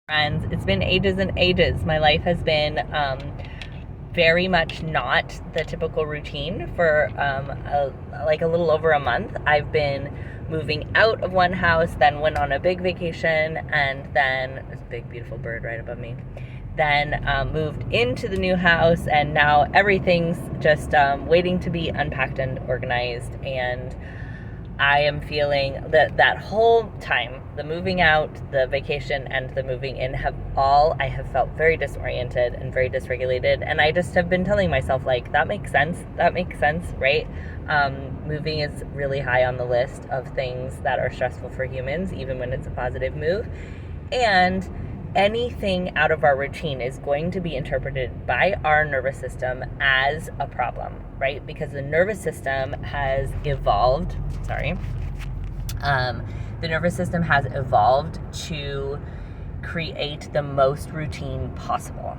Friends, it's been ages and ages. My life has been very much not the typical routine for like a little over a month. I've been moving out of one house, then went on a big vacation, and then this big beautiful bird right above me. Then moved into the new house, and now everything's just waiting to be unpacked and organized. And I am feeling that whole time, the moving out, the vacation, and the moving in I have felt very disoriented and very dysregulated. And I just have been telling myself, like, that makes sense, right? Moving is really high on the list of things that are stressful for humans, even when it's a positive move. And anything out of our routine is going to be interpreted by our nervous system as a problem, right? Because the nervous system has evolved, the nervous system has evolved to create the most routine possible.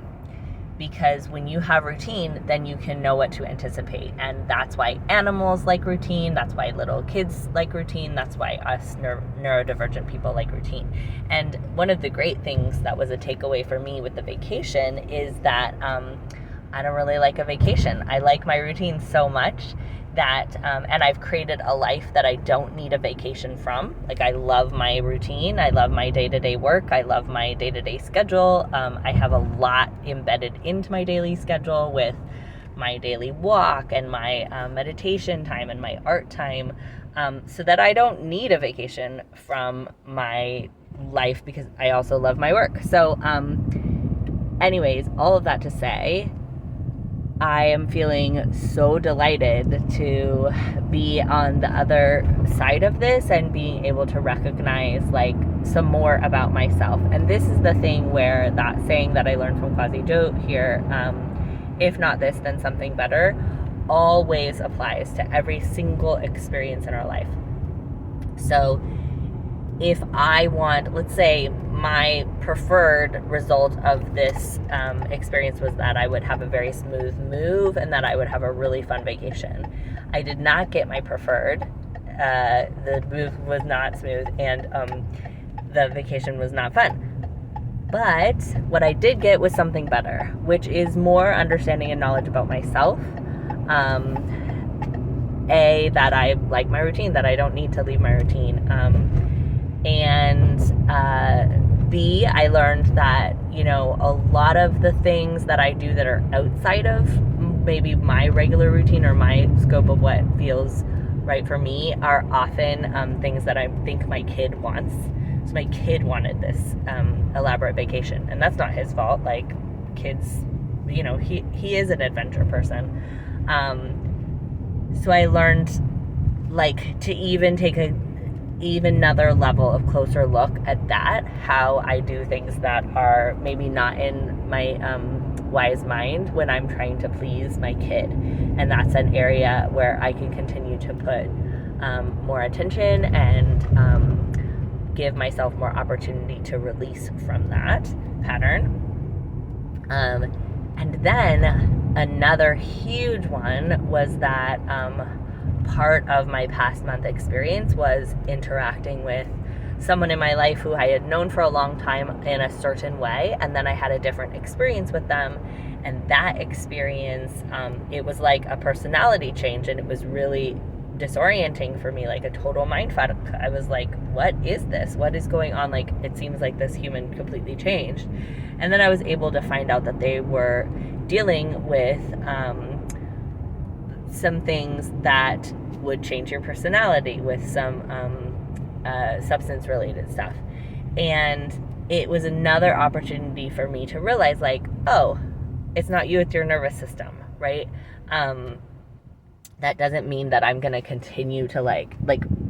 Because when you have routine, then you can know what to anticipate. And that's why animals like routine. That's why little kids like routine. That's why us neurodivergent people like routine. And one of the great things that was a takeaway for me with the vacation is that I don't really like a vacation. I like my routine so much that, and I've created a life that I don't need a vacation from. Like, I love my routine. I love my day-to-day work. I love my day-to-day schedule. I have a lot embedded into my daily schedule with my daily walk and my meditation time and my art time, so that I don't need a vacation from my life, because I also love my work. So anyways, all of that to say, I am feeling so delighted to be on the other side of this and being able to recognize, like, some more about myself. And this is the thing where that saying that I learned from Quasi Joe here, if not this, then something better, always applies to every single experience in our life. So if I want, let's say my preferred result of this experience was that I would have a very smooth move and that I would have a really fun vacation. I did not get my preferred. The move was not smooth, and the vacation was not fun. But what I did get was something better, which is more understanding and knowledge about myself. That I like my routine, that I don't need to leave my routine. And B, I learned that, a lot of the things that I do that are outside of maybe my regular routine or my scope of what feels right for me are often things that I think my kid wants. So my kid wanted this elaborate vacation, and that's not his fault. Like, kids, he is an adventure person. So I learned, like, to even take another level of closer look at that, how I do things that are maybe not in my wise mind when I'm trying to please my kid. And that's an area where I can continue to put more attention and give myself more opportunity to release from that pattern. And then another huge one was that part of my past month experience was interacting with someone in my life who I had known for a long time in a certain way, and then I had a different experience with them, and that experience, it was like a personality change, and it was really disorienting for me, like a total mindfuck. I was like, what is this? What is going on? Like, it seems like this human completely changed. And then I was able to find out that they were dealing with some things that would change your personality with some substance related stuff. And it was another opportunity for me to realize, like, oh, it's not you, it's your nervous system, right? That doesn't mean that I'm going to continue to like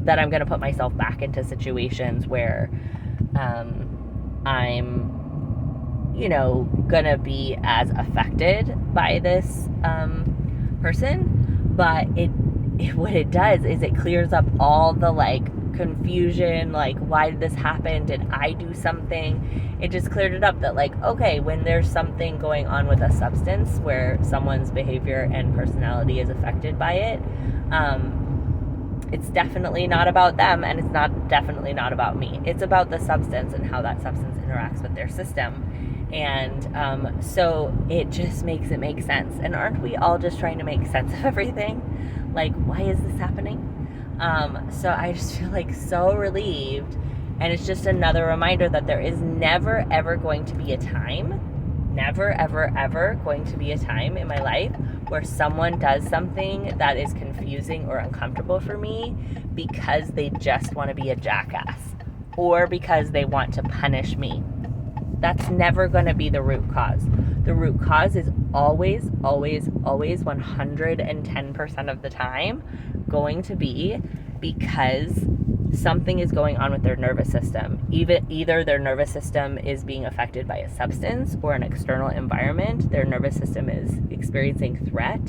that I'm going to put myself back into situations where I'm going to be as affected by this person. But what it does is it clears up all the, like, confusion, like, why did this happen? Did I do something? It just cleared it up that, like, okay, when there's something going on with a substance where someone's behavior and personality is affected by it, it's definitely not about them, and it's definitely not about me. It's about the substance and how that substance interacts with their system. And so it just makes it make sense. And aren't we all just trying to make sense of everything? Like, why is this happening? So I just feel like so relieved. And it's just another reminder that there is never, ever going to be a time, never, ever, ever going to be a time in my life where someone does something that is confusing or uncomfortable for me because they just want to be a jackass or because they want to punish me. That's never going to be the root cause. The root cause is always, always, always 110% of the time going to be because something is going on with their nervous system. Either their nervous system is being affected by a substance or an external environment. Their nervous system is experiencing threat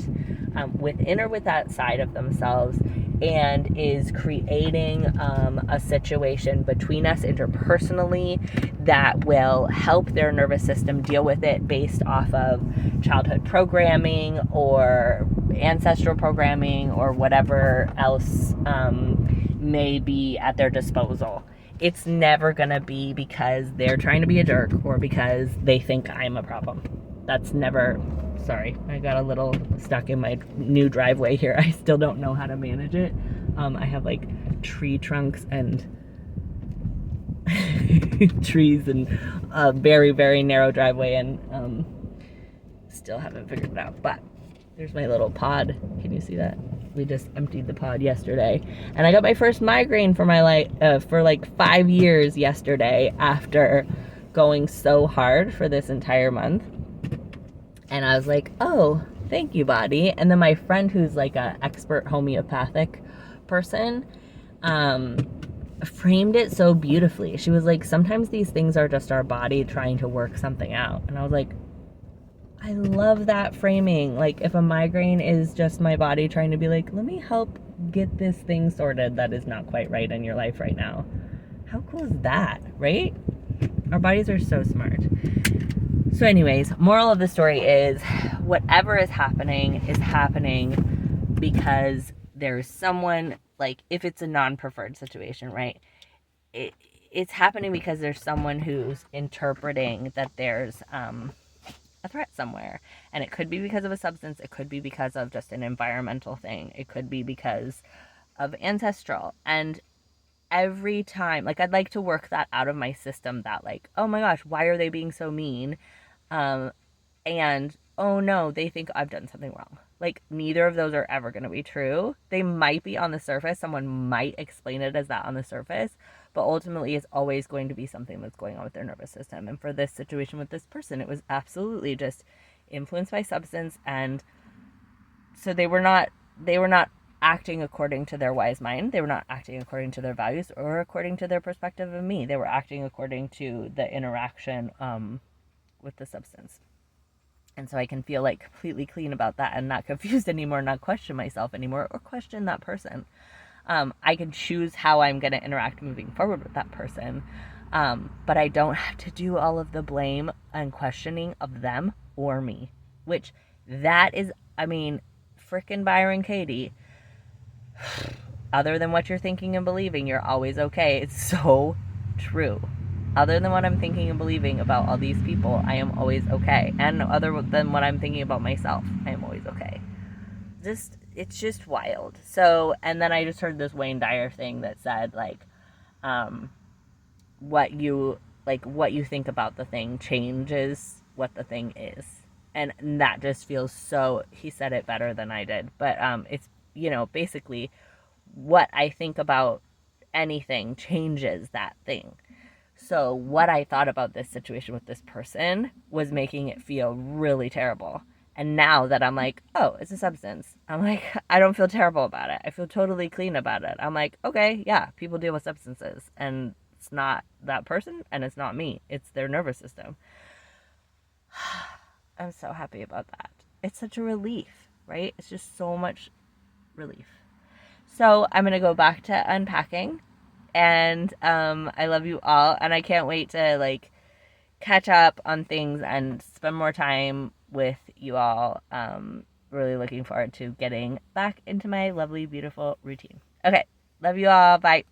within or with that side of themselves, and is creating a situation between us interpersonally that will help their nervous system deal with it based off of childhood programming or ancestral programming or whatever else may be at their disposal. It's never gonna be because they're trying to be a jerk or because they think I'm a problem. That's never. Sorry, I got a little stuck in my new driveway here. I still don't know how to manage it. I have like tree trunks and trees and a very, very narrow driveway, and still haven't figured it out. But there's my little pod. Can you see that? We just emptied the pod yesterday, and I got my first migraine for for like 5 years yesterday after going so hard for this entire month. And I was like, oh, thank you, body. And then my friend, who's like an expert homeopathic person, framed it so beautifully. She was like, sometimes these things are just our body trying to work something out. And I was like, I love that framing. Like, if a migraine is just my body trying to be like, let me help get this thing sorted that is not quite right in your life right now. How cool is that, right? Our bodies are so smart. So anyways, moral of the story is whatever is happening because there's someone, like, if it's a non-preferred situation, right? It's happening because there's someone who's interpreting that there's a threat somewhere. And it could be because of a substance. It could be because of just an environmental thing. It could be because of ancestral. And every time, like, I'd like to work that out of my system, that like, oh my gosh, why are they being so mean? And oh no, they think I've done something wrong. Like, neither of those are ever going to be true. They might be on the surface. Someone might explain it as that on the surface, but ultimately it's always going to be something that's going on with their nervous system. And for this situation with this person, it was absolutely just influenced by substance. And so they were not acting according to their wise mind. They were not acting according to their values or according to their perspective of me. They were acting according to the interaction with the substance. And so I can feel like completely clean about that and not confused anymore, not question myself anymore or question that person. I can choose how I'm going to interact moving forward with that person. But I don't have to do all of the blame and questioning of them or me, which that is, I mean, frickin' Byron Katie. Other than what you're thinking and believing, you're always okay. It's so true. Other than what I'm thinking and believing about all these people, I am always okay. And other than what I'm thinking about myself, I am always okay. It's just wild. So, and then I just heard this Wayne Dyer thing that said, like, what you think about the thing changes what the thing is. And that just feels so, he said it better than I did. But it's, basically what I think about anything changes that thing. So what I thought about this situation with this person was making it feel really terrible. And now that I'm like, oh, it's a substance, I'm like, I don't feel terrible about it. I feel totally clean about it. I'm like, okay, yeah, people deal with substances. And it's not that person and it's not me. It's their nervous system. I'm so happy about that. It's such a relief, right? It's just so much relief. So I'm going to go back to unpacking. And I love you all, and I can't wait to like catch up on things and spend more time with you all. Really looking forward to getting back into my lovely, beautiful routine. Okay. Love you all. Bye.